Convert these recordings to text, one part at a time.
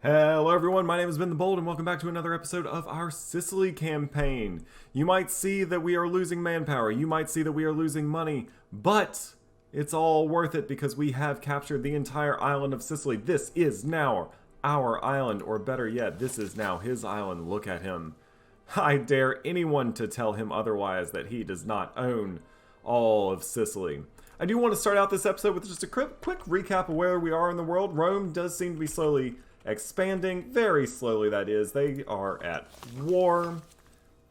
Hello everyone, my name has been The Bold and welcome back to another episode of our Sicily campaign. You might see that we are losing manpower, you might see that we are losing money, but it's all worth it because we have captured the entire island of Sicily. This is now our island, or better yet, this is now his island. Look at him. I dare anyone to tell him otherwise that he does not own all of Sicily. I do want to start out this episode with just a quick recap of where we are in the world. Rome does seem to be slowly expanding, very slowly that is. They are at war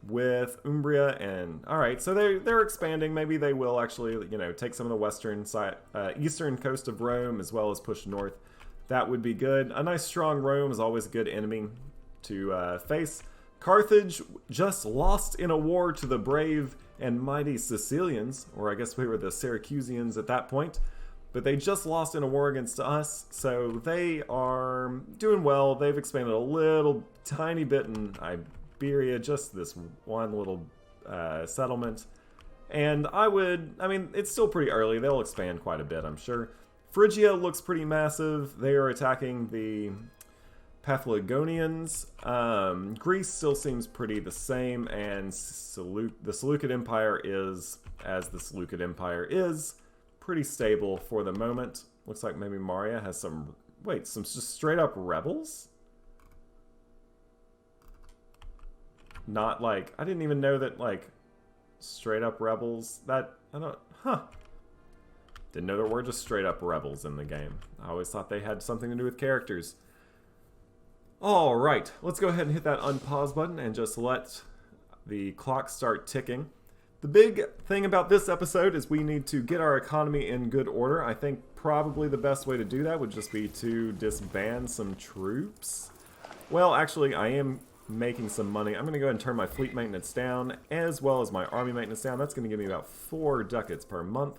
with Umbria, and alright, so they're expanding. Maybe they will actually, take some of the western side, eastern coast of Rome, as well as push north. That would be good. A nice strong Rome is always a good enemy to face. Carthage just lost in a war to the brave and mighty Sicilians, or I guess we were the Syracusians at that point. But they just lost in a war against us, so they are doing well. They've expanded a little tiny bit in Iberia, just this one little settlement. And it's still pretty early. They'll expand quite a bit, I'm sure. Phrygia looks pretty massive. They are attacking the Paphlagonians. Greece still seems pretty the same, and the Seleucid Empire is, as the Seleucid Empire is, pretty stable for the moment. Looks like maybe Maria has some just straight up rebels? Not like, I didn't even know that, straight up rebels, Didn't know there were just straight up rebels in the game. I always thought they had something to do with characters. Alright, let's go ahead and hit that unpause button and just let the clock start ticking. The big thing about this episode is we need to get our economy in good order. I think probably the best way to do that would just be to disband some troops. Well, actually, I am making some money. I'm going to go ahead and turn my fleet maintenance down, as well as my army maintenance down. That's going to give me about 4 ducats per month.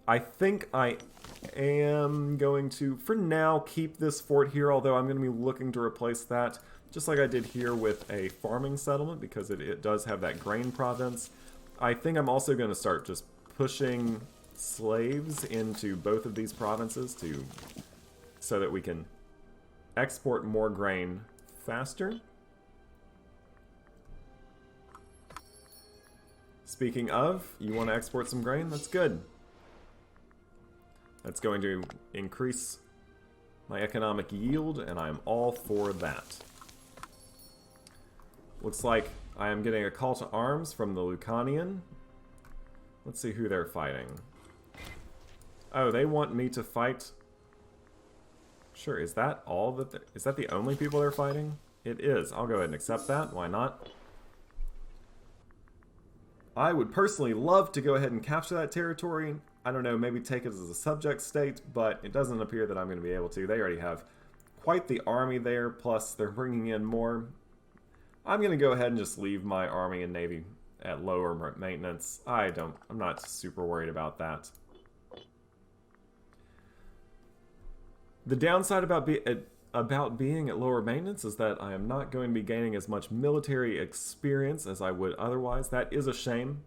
I think I am going to, for now, keep this fort here, although I'm going to be looking to replace that, just like I did here with a farming settlement, because it does have that grain province. I think I'm also going to start just pushing slaves into both of these provinces so that we can export more grain faster. Speaking of, you want to export some grain? That's good. That's going to increase my economic yield, and I'm all for that. Looks like I am getting a call to arms from the Lucanian. Let's see who they're fighting. Oh, they want me to fight. Sure, is that all that? Is that the only people they're fighting? It is. I'll go ahead and accept that. Why not? I would personally love to go ahead and capture that territory. I don't know, maybe take it as a subject state, but it doesn't appear that I'm going to be able to. They already have quite the army there, plus they're bringing in more. I'm going to go ahead and just leave my army and navy at lower maintenance. I'm not super worried about that. The downside about being at lower maintenance is that I am not going to be gaining as much military experience as I would otherwise. That is a shame.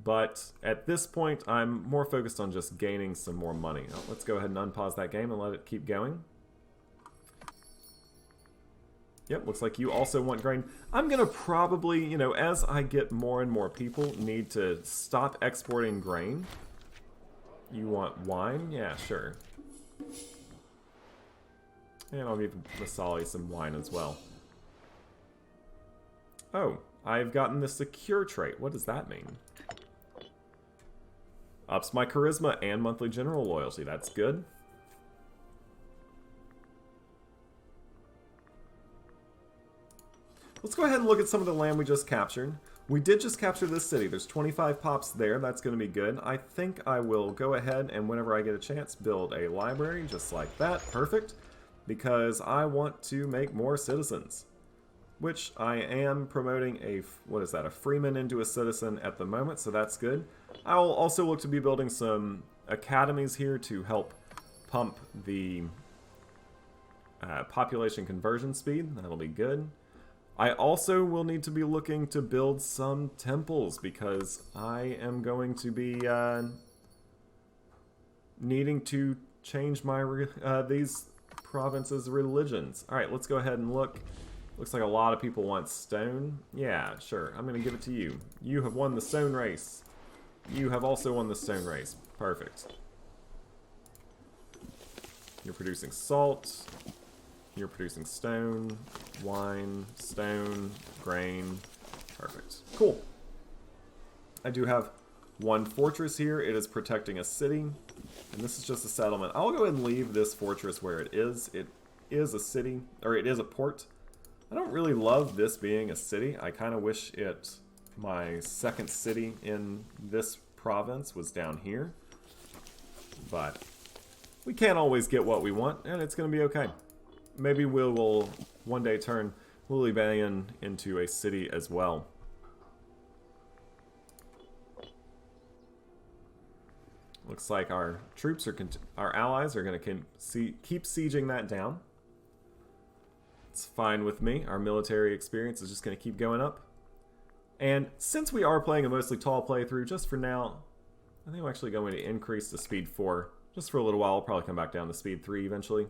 But at this point, I'm more focused on just gaining some more money. Now, let's go ahead and unpause that game and let it keep going. Yep, looks like you also want grain. I'm going to probably, as I get more and more people, need to stop exporting grain. You want wine? Yeah, sure. And I'll give Masali some wine as well. Oh, I've gotten the secure trait. What does that mean? Ups my charisma and monthly general loyalty. That's good. Let's go ahead and look at some of the land we just captured. We did just capture this city. There's 25 pops there. That's going to be good. I think I will go ahead and whenever I get a chance, build a library just like that. Perfect. Because I want to make more citizens. Which I am promoting a freeman into a citizen at the moment, so that's good. I'll also look to be building some academies here to help pump the population conversion speed. That'll be good. I also will need to be looking to build some temples because I am going to be needing to change my these province's religions. Alright, let's go ahead and look. Looks like a lot of people want stone. Yeah, sure. I'm going to give it to you. You have won the stone race. You have also won the stone race. Perfect. You're producing salt. You're producing stone, wine, stone, grain. Perfect. Cool. I do have one fortress here. It is protecting a city. And this is just a settlement. I'll go ahead and leave this fortress where it is. It is a city, or it is a port. I don't really love this being a city. I kind of wish my second city in this province was down here. But we can't always get what we want, and it's going to be okay. Maybe we will one day turn Lilybanian into a city as well. Looks like our troops our allies are going to keep sieging that down. It's fine with me. Our military experience is just going to keep going up. And since we are playing a mostly tall playthrough, just for now, I think I'm actually going to increase the speed 4 just for a little while. I'll probably come back down to speed 3 eventually.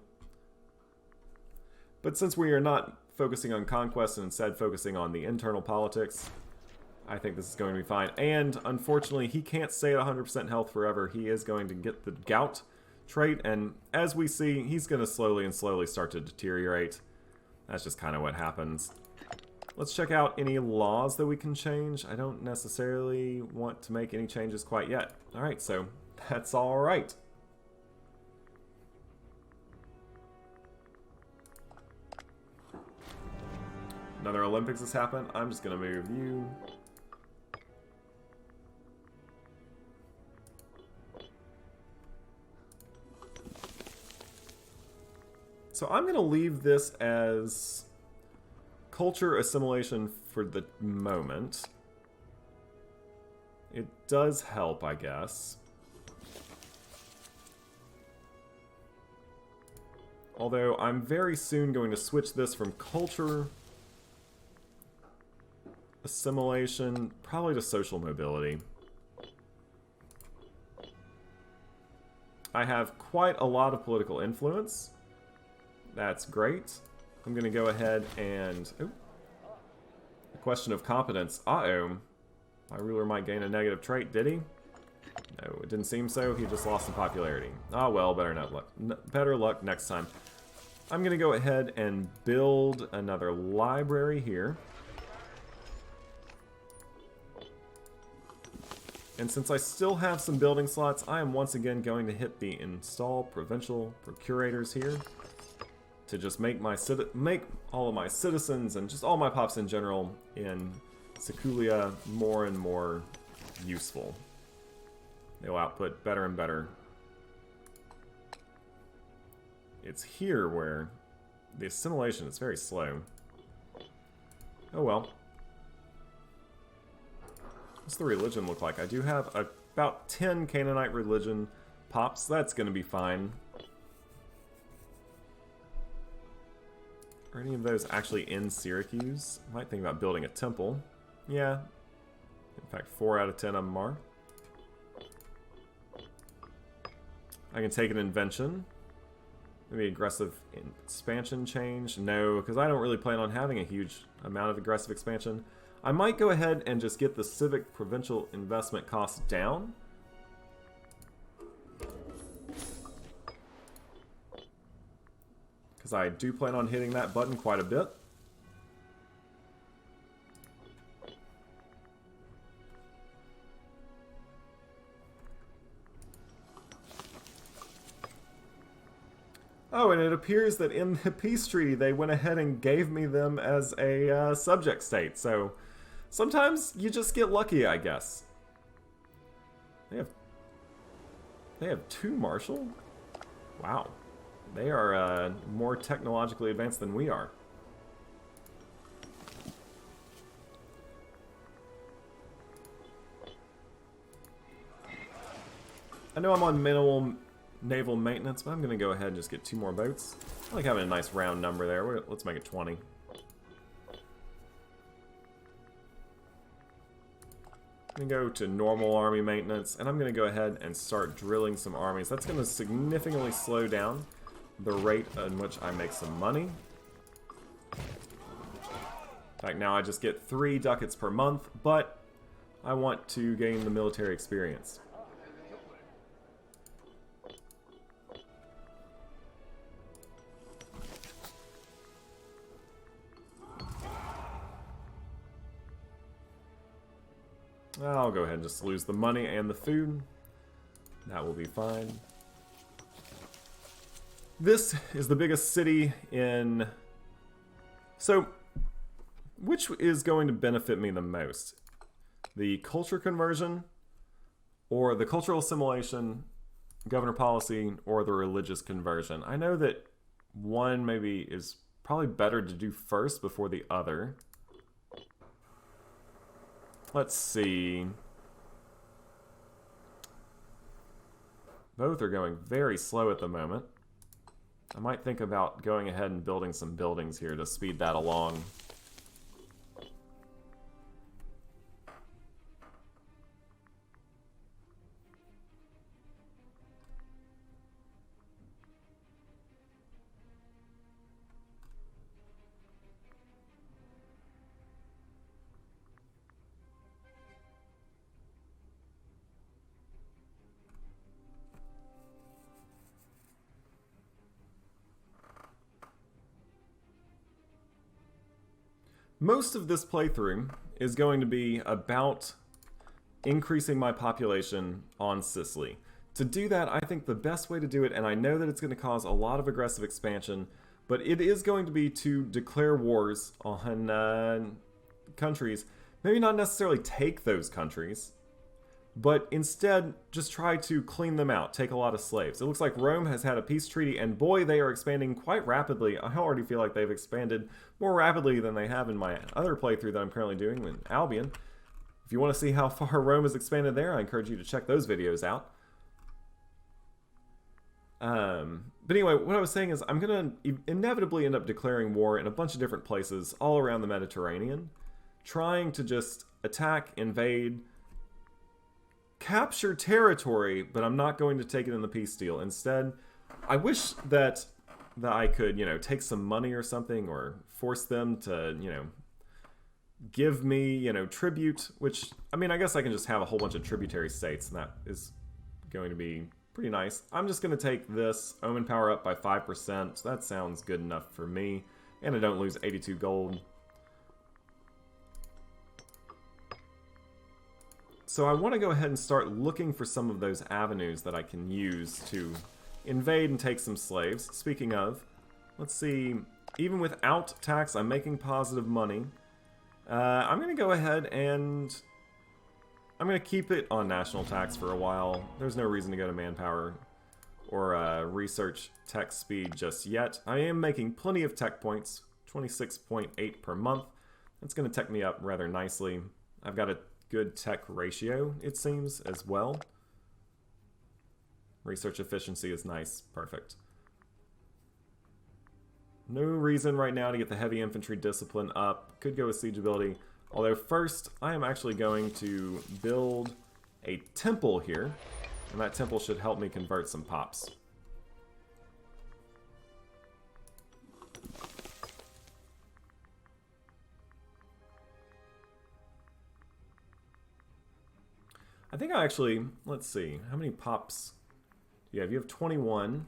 But since we are not focusing on conquest and instead focusing on the internal politics, I think this is going to be fine. And unfortunately, he can't stay at 100% health forever. He is going to get the gout trait, and as we see, he's going to slowly start to deteriorate. That's just kind of what happens. Let's check out any laws that we can change. I don't necessarily want to make any changes quite yet. Alright, so that's alright. Another Olympics has happened. I'm just going to move you. So I'm going to leave this as culture assimilation for the moment. It does help, I guess. Although I'm very soon going to switch this from culture assimilation probably to social mobility. I have quite a lot of political influence. That's great. I'm going to go ahead and... Oh, a question of competence. Uh-oh. My ruler might gain a negative trait, did he? No, it didn't seem so. He just lost some popularity. Ah, well, better luck next time. I'm going to go ahead and build another library here. And since I still have some building slots, I am once again going to hit the install provincial procurators here to just make all of my citizens and just all my pops in general in Sicily more and more useful. They'll output better and better. It's here where the assimilation is very slow. Oh well. What's the religion look like? I do have about 10 Canaanite religion pops. That's going to be fine. Are any of those actually in Syracuse? I might think about building a temple. Yeah. In fact, 4 out of 10 of them are. I can take an invention. Maybe aggressive expansion change. No, because I don't really plan on having a huge amount of aggressive expansion. I might go ahead and just get the civic provincial investment cost down. Because I do plan on hitting that button quite a bit. Oh, and it appears that in the peace treaty they went ahead and gave me them as a subject state. So sometimes you just get lucky, I guess. They have 2 marshal? Wow. They are more technologically advanced than we are. I know I'm on minimal naval maintenance, but I'm going to go ahead and just get 2 more boats. I like having a nice round number there. Let's make it 20. I'm going to go to normal army maintenance, and I'm going to go ahead and start drilling some armies. That's going to significantly slow down the rate in which I make some money. Like now I just get 3 ducats per month, but I want to gain the military experience. I'll go ahead and just lose the money and the food. That will be fine. This is the biggest city in... So, which is going to benefit me the most? The culture conversion, or the cultural assimilation, governor policy, or the religious conversion? I know that one maybe is probably better to do first before the other. Let's see. Both are going very slow at the moment. I might think about going ahead and building some buildings here to speed that along. Most of this playthrough is going to be about increasing my population on Sicily. To do that, I think the best way to do it, and I know that it's going to cause a lot of aggressive expansion, but it is going to be to declare wars on countries. Maybe not necessarily take those countries, but instead just try to clean them out, take a lot of slaves. It looks like Rome has had a peace treaty, and boy, they are expanding quite rapidly. I already feel like they've expanded more rapidly than they have in my other playthrough that I'm currently doing in Albion. If you want to see how far Rome has expanded there, I encourage you to check those videos out. But anyway, what I was saying is I'm going to inevitably end up declaring war in a bunch of different places all around the Mediterranean, trying to just attack, invade, capture territory, but I'm not going to take it in the peace deal. Instead, I wish that I could, take some money or something, or force them to, give me, tribute, which, I mean, I guess I can just have a whole bunch of tributary states, and that is going to be pretty nice. I'm just going to take this Omen power up by 5%, so that sounds good enough for me, and I don't lose 82 gold. So I want to go ahead and start looking for some of those avenues that I can use to invade and take some slaves. Speaking of, let's see, even without tax, I'm making positive money. I'm going to go ahead and I'm going to keep it on national tax for a while. There's no reason to go to manpower or research tech speed just yet. I am making plenty of tech points, 26.8 per month. That's going to tech me up rather nicely. I've got a good tech ratio, it seems, as well. Research efficiency is nice. Perfect. No reason right now to get the heavy infantry discipline up. Could go with siege ability. Although first, I am actually going to build a temple here. And that temple should help me convert some pops. I think I actually, let's see, how many pops do you have? You have 21.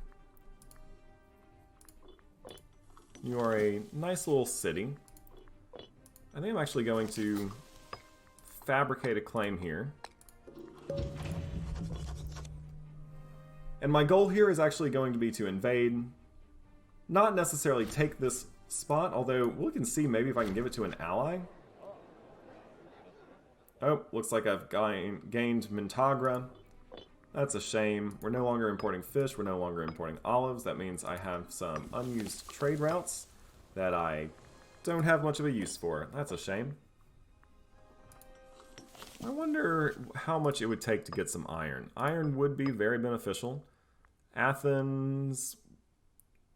You are a nice little city. I think I'm actually going to fabricate a claim here. And my goal here is actually going to be to invade. Not necessarily take this spot, although we can see maybe if I can give it to an ally. Oh, looks like I've gained Mintagra. That's a shame. We're no longer importing fish. We're no longer importing olives. That means I have some unused trade routes that I don't have much of a use for. That's a shame. I wonder how much it would take to get some iron. Iron would be very beneficial. Athens,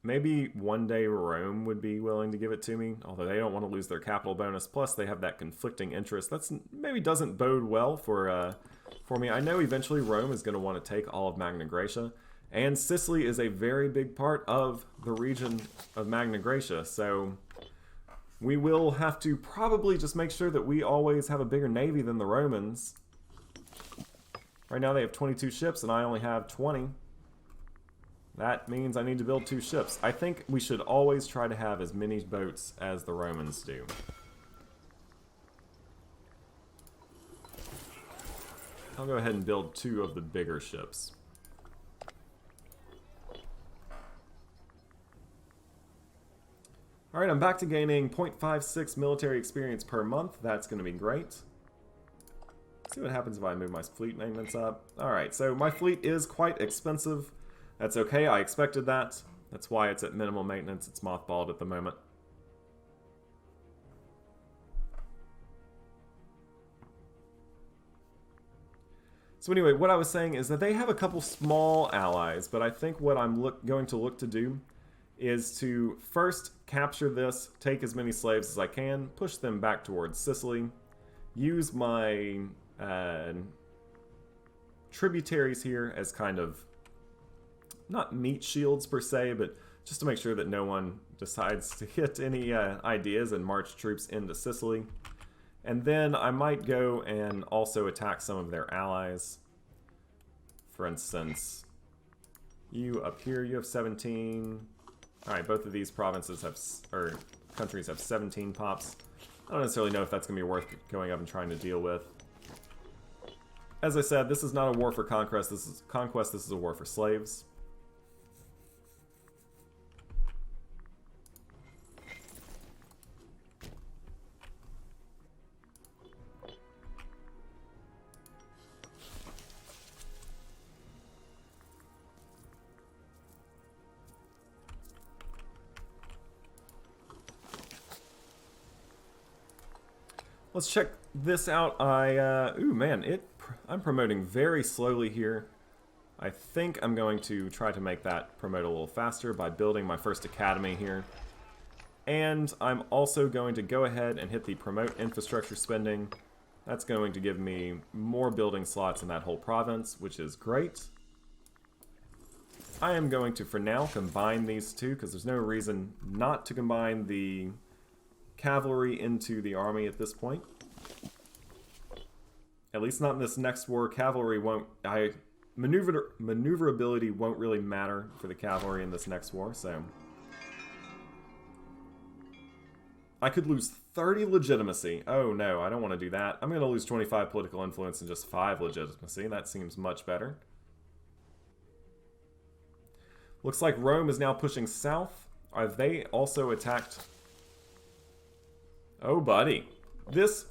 maybe one day Rome would be willing to give it to me, although they don't want to lose their capital bonus. Plus, they have that conflicting interest. That's maybe doesn't bode well for me. I know eventually Rome is going to want to take all of Magna Graecia, And Sicily is a very big part of the region of Magna Graecia, so we will have to probably just make sure that we always have a bigger navy than the Romans. Right now they have 22 ships and I only have 20. That means I need to build 2 ships. I think we should always try to have as many boats as the Romans do. I'll go ahead and build 2 of the bigger ships. Alright, I'm back to gaining 0.56 military experience per month. That's going to be great. Let's see what happens if I move my fleet maintenance up. Alright, so my fleet is quite expensive. That's okay, I expected that. That's why it's at minimal maintenance. It's mothballed at the moment. So anyway, what I was saying is that they have a couple small allies, but I think what I'm going to look to do is to first capture this, take as many slaves as I can, push them back towards Sicily, use my tributaries here as kind of, not meat shields per se, but just to make sure that no one decides to hit any ideas and march troops into Sicily. And then I might go and also attack some of their allies. For instance, you up here, you have 17. Alright, both of these provinces have, or countries have 17 pops. I don't necessarily know if that's going to be worth going up and trying to deal with. As I said, this is not a war for conquest, this is a war for slaves. Let's check this out. Ooh man, I'm promoting very slowly here. I think I'm going to try to make that promote a little faster by building my first academy here. And I'm also going to go ahead and hit the promote infrastructure spending. That's going to give me more building slots in that whole province, which is great. I am going to, for now, combine these two, because there's no reason not to combine the cavalry into the army at this point. At least not in this next war. Cavalry won't... maneuverability won't really matter for the cavalry in this next war, so... I could lose 30 legitimacy. Oh no, I don't want to do that. I'm going to lose 25 political influence and just 5 legitimacy. That seems much better. Looks like Rome is now pushing south. Have they also attacked... Oh, buddy. This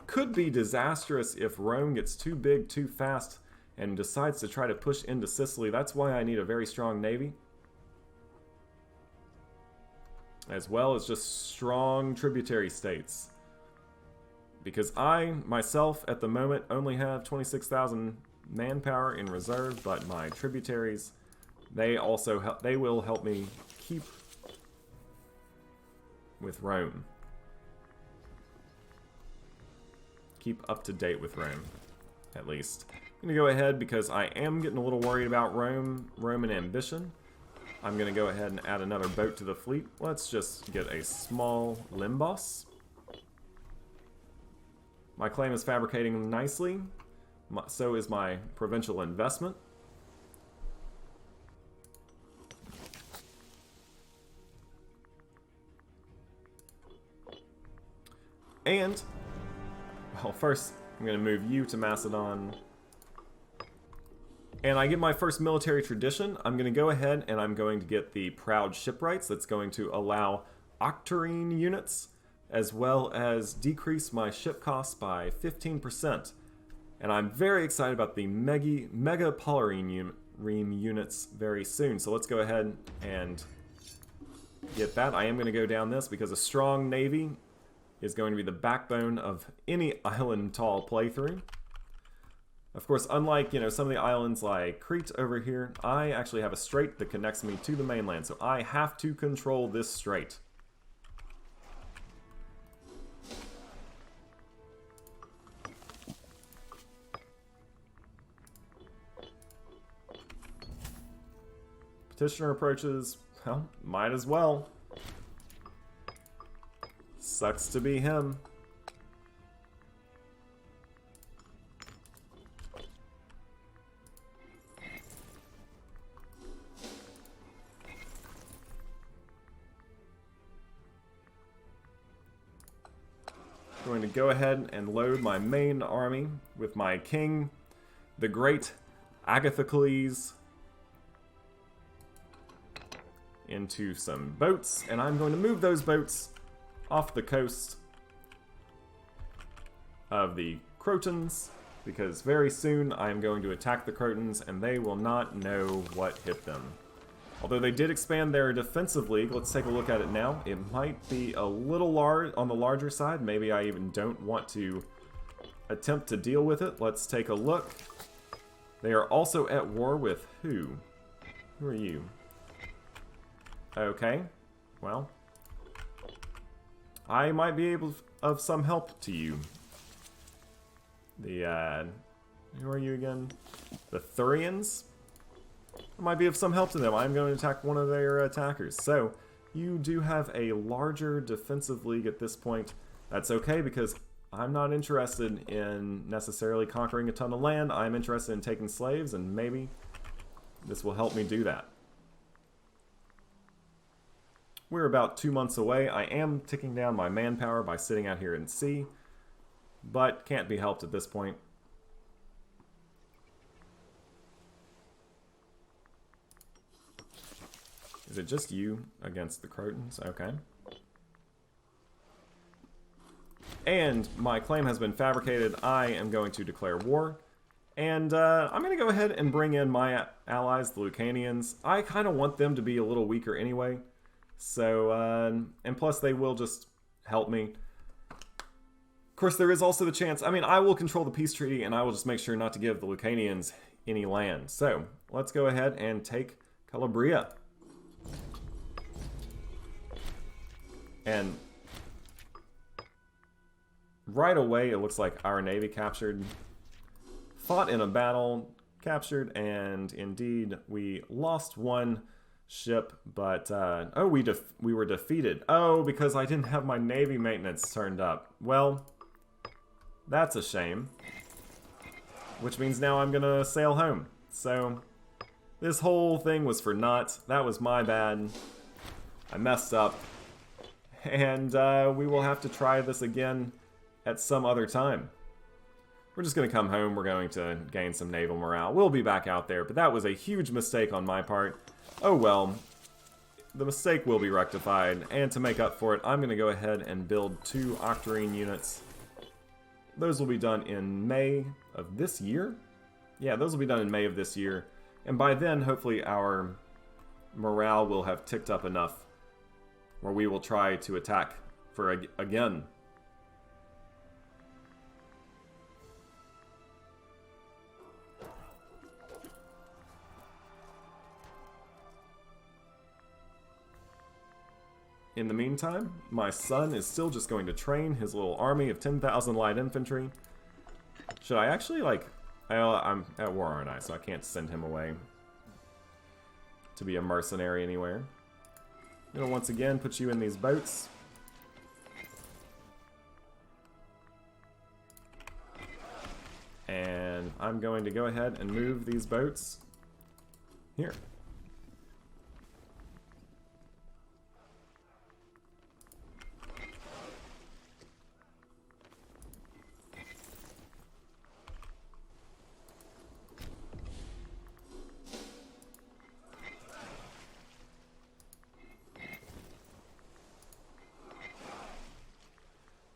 could be disastrous if Rome gets too big too fast and decides to try to push into Sicily. That's why I need a very strong navy. As well as just strong tributary states. Because I, myself, at the moment, only have 26,000 manpower in reserve, but my tributaries, they will help me keep with Rome. Keep up to date with Rome, at least. I'm going to go ahead because I am getting a little worried about Roman ambition. I'm going to go ahead and add another boat to the fleet. Let's just get a small limbos. My claim is fabricating nicely. So is my provincial investment. And, well, first I'm going to move you to Macedon. And I get my first military tradition. I'm going to go ahead and I'm going to get the Proud Shipwrights. That's going to allow octarine units, as well as decrease my ship costs by 15%. And I'm very excited about the Mega Polarine units very soon. So let's go ahead and get that. I am going to go down this because a strong navy is going to be the backbone of any island tall playthrough. Of course, unlike, some of the islands like Crete over here, I actually have a strait that connects me to the mainland, so I have to control this strait. Petitioner approaches. Well, might as well. Sucks to be him. Going to go ahead and load my main army with my king, the great Agathocles, into some boats, and I'm going to move those boats off the coast of the Crotons, because very soon I am going to attack the Crotons and they will not know what hit them. Although they did expand their defensive league, let's take a look at it now. It might be a little large on the larger side. Maybe I even don't want to attempt to deal with it. Let's take a look. They are also at war with who? Who are you? Okay, well, I might be able of some help to you. The, who are you again? The Thurians? I might be of some help to them. I'm going to attack one of their attackers. So, you do have a larger defensive league at this point. That's okay, because I'm not interested in necessarily conquering a ton of land. I'm interested in taking slaves, and maybe this will help me do that. We're about 2 months away. I am ticking down my manpower by sitting out here in sea, but can't be helped at this point. Is it just you against the Crotons? Okay. And my claim has been fabricated. I am going to declare war. And I'm going to go ahead and bring in my allies, the Lucanians. I kind of want them to be a little weaker anyway. So, and plus they will just help me. Of course, there is also the chance, I mean, I will control the peace treaty and I will just make sure not to give the Lucanians any land. So, let's go ahead and take Calabria. And right away, it looks like our navy captured, fought in a battle, captured, and indeed we lost one ship, but oh, we were defeated. Oh, because I didn't have my navy maintenance turned up. Well, that's a shame. Which means now I'm gonna sail home. So this whole thing was for naught. That was my bad. I messed up. And we will have to try this again at some other time. We're just going to come home. We're going to gain some naval morale. We'll be back out there, but that was a huge mistake on my part. Oh well, the mistake will be rectified, and to make up for it, I'm going to go ahead and build 2 Octarine units. Those will be done in May of this year. Yeah, those will be done in May of this year, and by then, hopefully, our morale will have ticked up enough where we will try to attack for again. In the meantime, my son is still just going to train his little army of 10,000 light infantry. Should I actually, like... I'm at war, aren't I? So I can't send him away to be a mercenary anywhere. I'm going to once again put you in these boats. And I'm going to go ahead and move these boats here.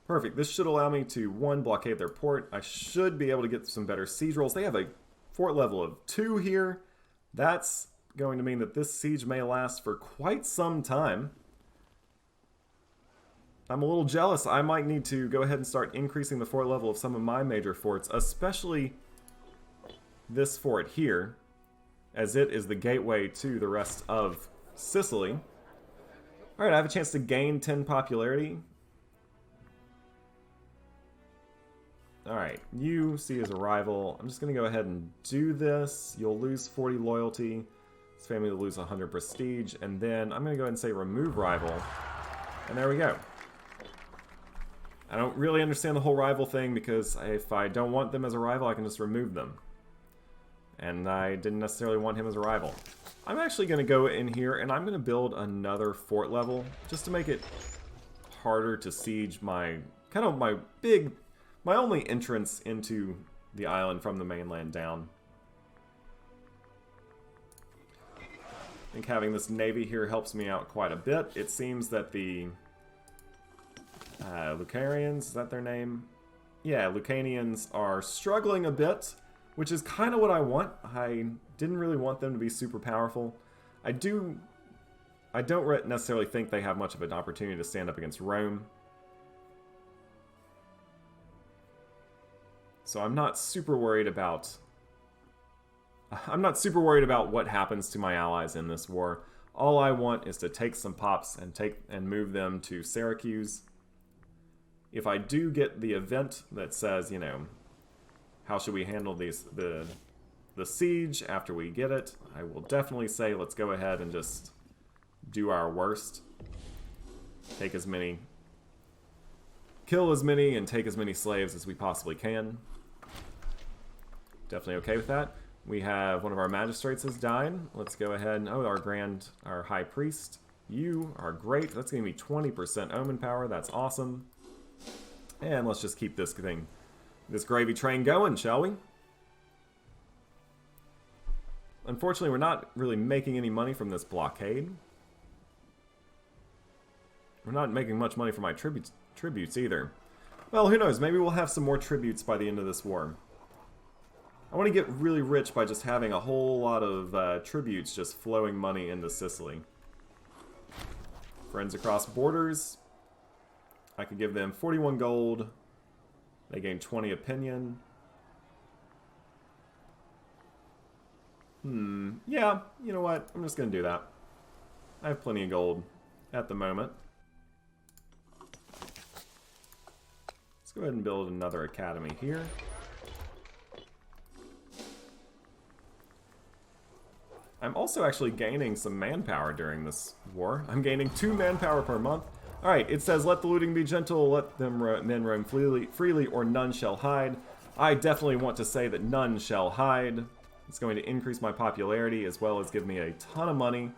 Perfect. This should allow me to, 1, blockade their port. I should be able to get some better siege rolls. They have a fort level of 2 here. That's going to mean that this siege may last for quite some time. I'm a little jealous. I might need to go ahead and start increasing the fort level of some of my major forts, especially this fort here, as it is the gateway to the rest of Sicily. Alright, I have a chance to gain 10 popularity. Alright, you see his arrival. I'm just going to go ahead and do this. You'll lose 40 loyalty. This family will lose 100 prestige, and then I'm going to go ahead and say remove rival. And there we go. I don't really understand the whole rival thing, because if I don't want them as a rival, I can just remove them. And I didn't necessarily want him as a rival. I'm actually going to go in here, and I'm going to build another fort level, just to make it harder to siege my, my only entrance into the island from the mainland down. I think having this navy here helps me out quite a bit. It seems that the Lucarians, is that their name? Yeah, Lucanians are struggling a bit, which is kind of what I want. I didn't really want them to be super powerful. I don't necessarily think they have much of an opportunity to stand up against Rome. So I'm not super worried about what happens to my allies in this war. All I want is to take some pops and move them to Syracuse. If I do get the event that says, you know, how should we handle the siege after we get it, I will definitely say let's go ahead and just do our worst. Take as many, kill as many, and take as many slaves as we possibly can. Definitely okay with that. We have one of our magistrates has died. Let's go ahead and, oh, our high priest. You are great. That's going to be 20% omen power. That's awesome. And let's just keep this gravy train going, shall we? Unfortunately, we're not really making any money from this blockade. We're not making much money from my tributes either. Well, who knows? Maybe we'll have some more tributes by the end of this war. I want to get really rich by just having a whole lot of tributes just flowing money into Sicily. Friends across borders. I could give them 41 gold. They gain 20 opinion. Yeah, you know what? I'm just going to do that. I have plenty of gold at the moment. Let's go ahead and build another academy here. I'm also actually gaining some manpower during this war. I'm gaining 2 manpower per month. Alright, it says, let the looting be gentle, let them men roam freely, or none shall hide. I definitely want to say that none shall hide. It's going to increase my popularity as well as give me a ton of money.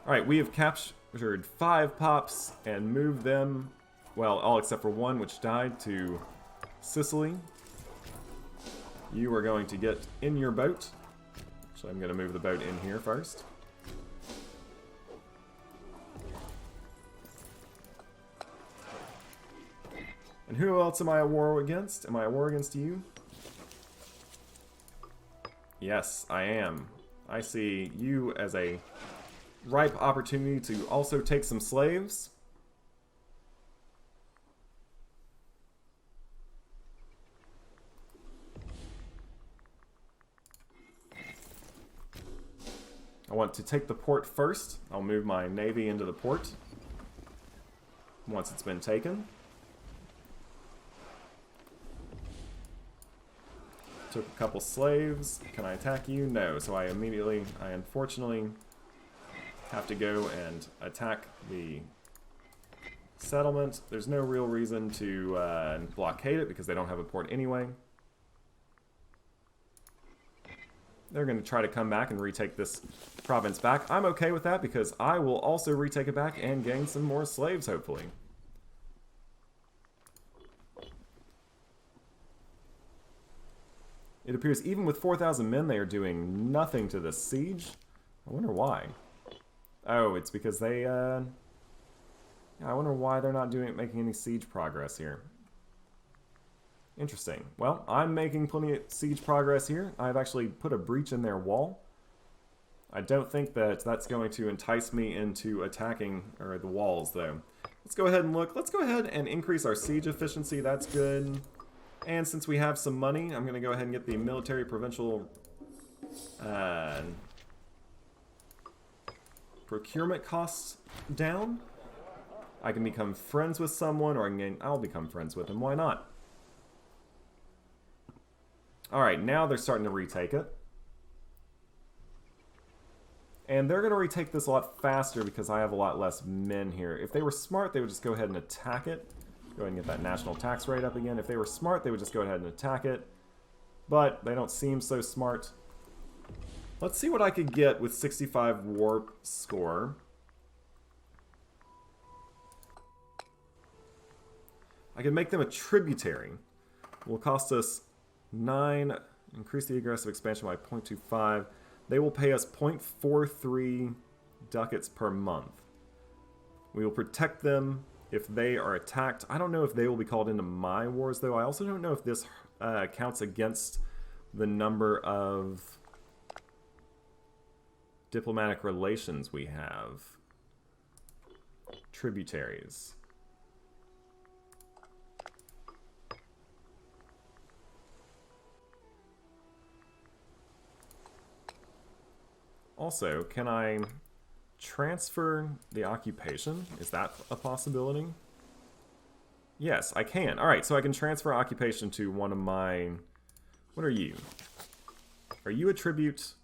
Alright, we have captured 5 pops and moved them, well, all except for 1 which died, to Sicily. You are going to get in your boat. So I'm going to move the boat in here first. And who else am I at war against? Am I at war against you? Yes, I am. I see you as a ripe opportunity to also take some slaves. I want to take the port first. I'll move my navy into the port once it's been taken. Took a couple slaves. Can I attack you? No. So I unfortunately have to go and attack the settlement. There's no real reason to blockade it because they don't have a port anyway. They're going to try to come back and retake this province back. I'm okay with that because I will also retake it back and gain some more slaves, hopefully. It appears even with 4,000 men, they are doing nothing to this siege. I wonder why. Oh, it's because they, yeah, I wonder why they're not making any siege progress here. Interesting. Well, I'm making plenty of siege progress here. I've actually put a breach in their wall. I don't think that that's going to entice me into attacking the walls, though. Let's go ahead and look. Let's go ahead and increase our siege efficiency. That's good. And since we have some money, I'm going to go ahead and get the military provincial procurement costs down. I can become friends with someone, or I'll become friends with them. Why not? Alright, now they're starting to retake it. And they're going to retake this a lot faster because I have a lot less men here. If they were smart, they would just go ahead and attack it. Go ahead and get that national tax rate up again. If they were smart, they would just go ahead and attack it. But they don't seem so smart. Let's see what I could get with 65 warp score. I can make them a tributary. It will cost us 9, increase the aggressive expansion by 0.25. They will pay us 0.43 ducats per month. We will protect them if they are attacked. I don't know if they will be called into my wars, though. I also don't know if this counts against the number of diplomatic relations we have. Tributaries. Also, can I transfer the occupation? Is that a possibility? Yes, I can. Alright, so I can transfer occupation to one of my... What are you? Are you a tribute?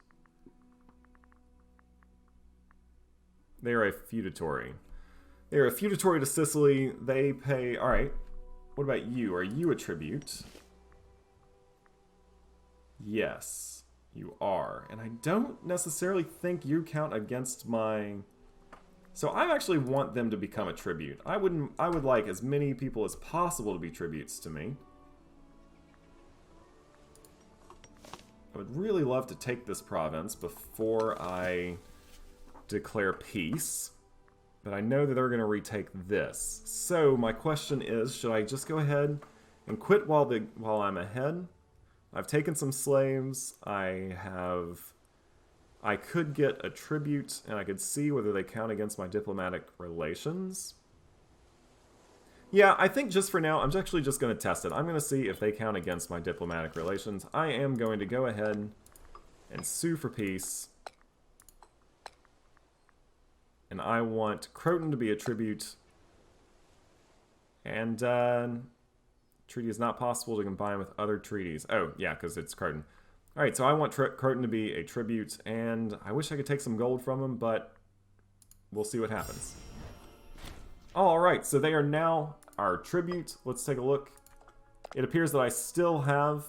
They are a feudatory. They are a feudatory to Sicily. They pay... Alright. What about you? Are you a tribute? Yes, you are. And I don't necessarily think you count against my... So I actually want them to become a tribute. I would like as many people as possible to be tributes to me. I would really love to take this province before I declare peace. But I know that they're going to retake this. So my question is, should I just go ahead and quit while I'm ahead? I've taken some slaves. I could get a tribute, and I could see whether they count against my diplomatic relations. Yeah, I think just for now, I'm actually just going to test it. I'm going to see if they count against my diplomatic relations. I am going to go ahead and sue for peace. And I want Croton to be a tribute. And treaty is not possible to combine with other treaties. Oh, yeah, because it's Croton. Alright, so I want Croton to be a tribute, and I wish I could take some gold from him, but we'll see what happens. Alright, so they are now our tribute. Let's take a look. It appears that I still have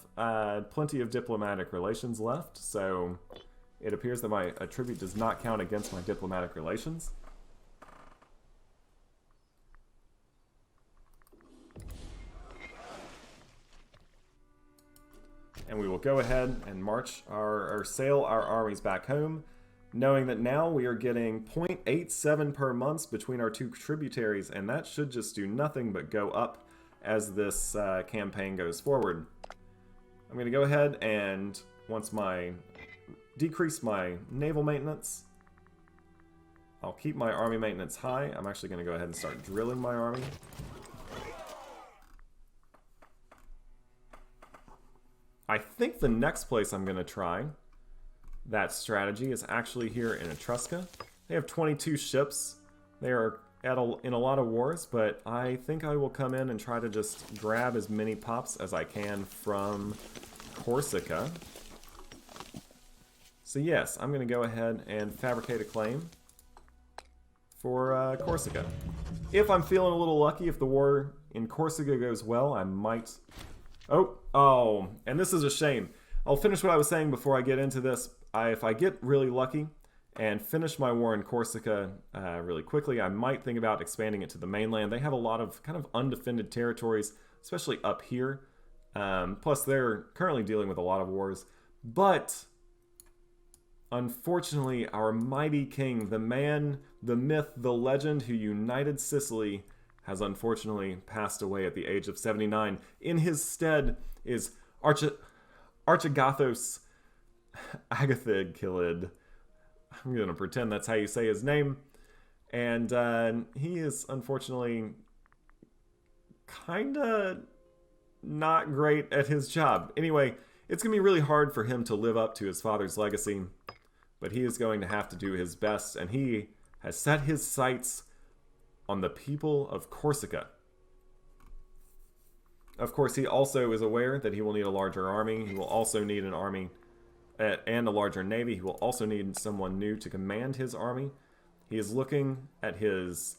plenty of diplomatic relations left, so it appears that my tribute does not count against my diplomatic relations. And we will go ahead and march or sail our armies back home, knowing that now we are getting 0.87 per month between our two tributaries, and that should just do nothing but go up as this campaign goes forward. I'm going to go ahead and decrease my naval maintenance. I'll keep my army maintenance high. I'm actually going to go ahead and start drilling my army. I think the next place I'm going to try that strategy is actually here in Etrusca. They have 22 ships. They are in a lot of wars, but I think I will come in and try to just grab as many pops as I can from Corsica. So yes, I'm going to go ahead and fabricate a claim for Corsica. If I'm feeling a little lucky, if the war in Corsica goes well, I might... Oh, and this is a shame. I'll finish what I was saying before I get into this. If I get really lucky and finish my war in Corsica really quickly, I might think about expanding it to the mainland. They have a lot of kind of undefended territories, especially up here. Plus, they're currently dealing with a lot of wars. But, unfortunately, our mighty king, the man, the myth, the legend who united Sicily, has unfortunately passed away at the age of 79. In his stead is Archigathos Agathigkilid. I'm going to pretend that's how you say his name. And he is unfortunately kind of not great at his job. Anyway, it's going to be really hard for him to live up to his father's legacy. But he is going to have to do his best. And he has set his sights on the people of Corsica. Of course, he also is aware that he will need a larger army. He will also need an army and a larger navy. He will also need someone new to command his army. He is looking at this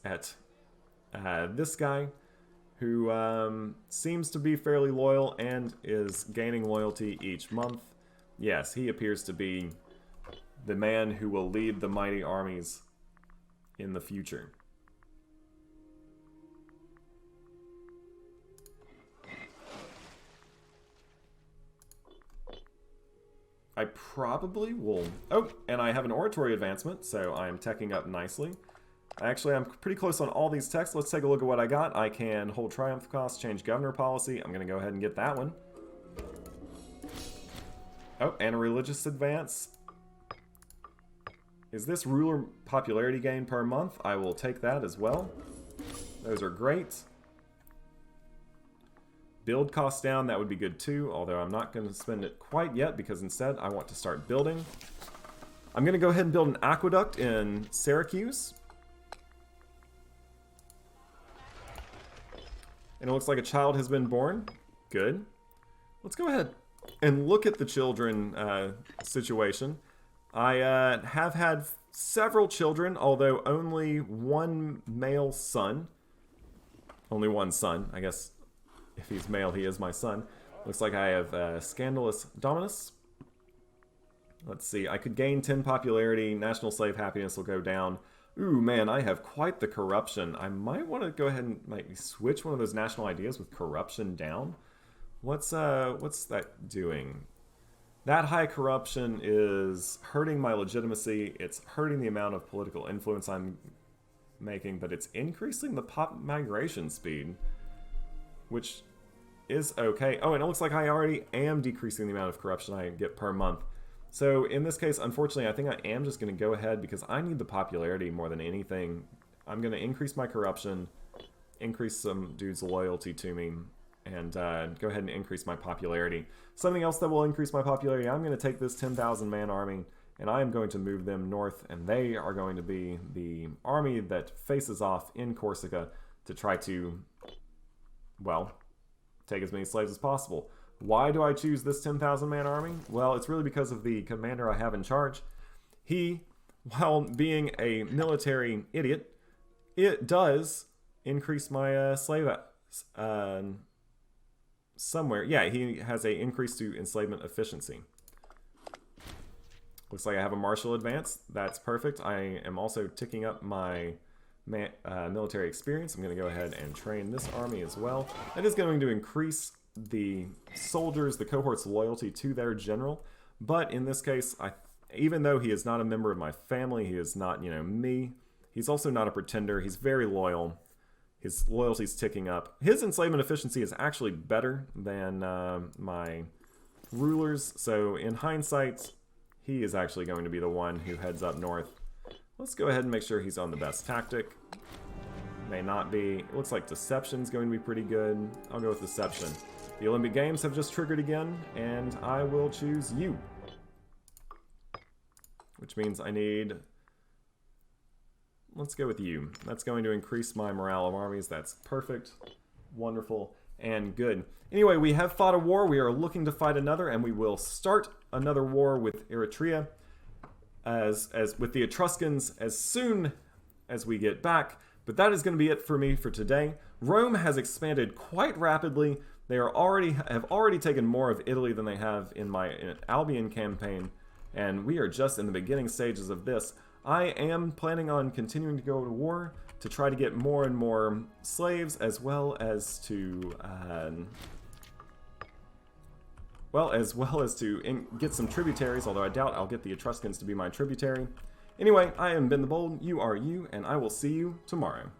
guy, who seems to be fairly loyal and is gaining loyalty each month. Yes, he appears to be the man who will lead the mighty armies in the future. I probably will... Oh, and I have an oratory advancement, so I'm teching up nicely. Actually, I'm pretty close on all these techs. Let's take a look at what I got. I can hold triumph costs, change governor policy. I'm going to go ahead and get that one. Oh, and a religious advance. Is this ruler popularity gain per month? I will take that as well. Those are great. Build costs down, that would be good too, although I'm not going to spend it quite yet because instead I want to start building. I'm going to go ahead and build an aqueduct in Syracuse. And it looks like a child has been born. Good. Let's go ahead and look at the children situation. I have had several children, although only one male son. Only one son, I guess. If he's male, he is my son. Looks like I have Scandalous Dominus. Let's see. I could gain 10 popularity. National slave happiness will go down. Ooh, man, I have quite the corruption. I might want to go ahead and maybe switch one of those national ideas with corruption down. What's that doing? That high corruption is hurting my legitimacy. It's hurting the amount of political influence I'm making, but it's increasing the pop migration speed, which is okay. Oh, and it looks like I already am decreasing the amount of corruption I get per month. So in this case, unfortunately, I think I am just going to go ahead because I need the popularity more than anything. I'm going to increase my corruption, increase some dude's loyalty to me, and go ahead and increase my popularity. Something else that will increase my popularity, I'm going to take this 10,000 man army and I am going to move them north, and they are going to be the army that faces off in Corsica to try to, well, take as many slaves as possible. Why do I choose this 10,000 man army? Well, it's really because of the commander I have in charge. He, while being a military idiot, it does increase my slave somewhere. Yeah, he has a increase to enslavement efficiency. Looks like I have a martial advance. That's perfect. I am also ticking up my military experience. I'm going to go ahead and train this army as well. That is going to increase the soldiers, the cohort's loyalty to their general. But in this case, even though he is not a member of my family, he is not, me, he's also not a pretender. He's very loyal. His loyalty's ticking up. His enslavement efficiency is actually better than my rulers. So in hindsight, he is actually going to be the one who heads up north. Let's go ahead and make sure he's on the best tactic. May not be. It looks like deception's going to be pretty good. I'll go with deception. The Olympic Games have just triggered again, and I will choose you. Which means I need... Let's go with you. That's going to increase my morale of armies. That's perfect, wonderful, and good. Anyway, we have fought a war. We are looking to fight another, and we will start another war with Eritrea as with the Etruscans as soon as we get back. But that is going to be it for me for today. Rome has expanded quite rapidly. They have already taken more of Italy than they have in my Albion campaign, and we are just in the beginning stages of this. I am planning on continuing to go to war to try to get more and more slaves, as well as to get some tributaries, although I doubt I'll get the Etruscans to be my tributary. Anyway, I am Ben the Bold, you are you, and I will see you tomorrow.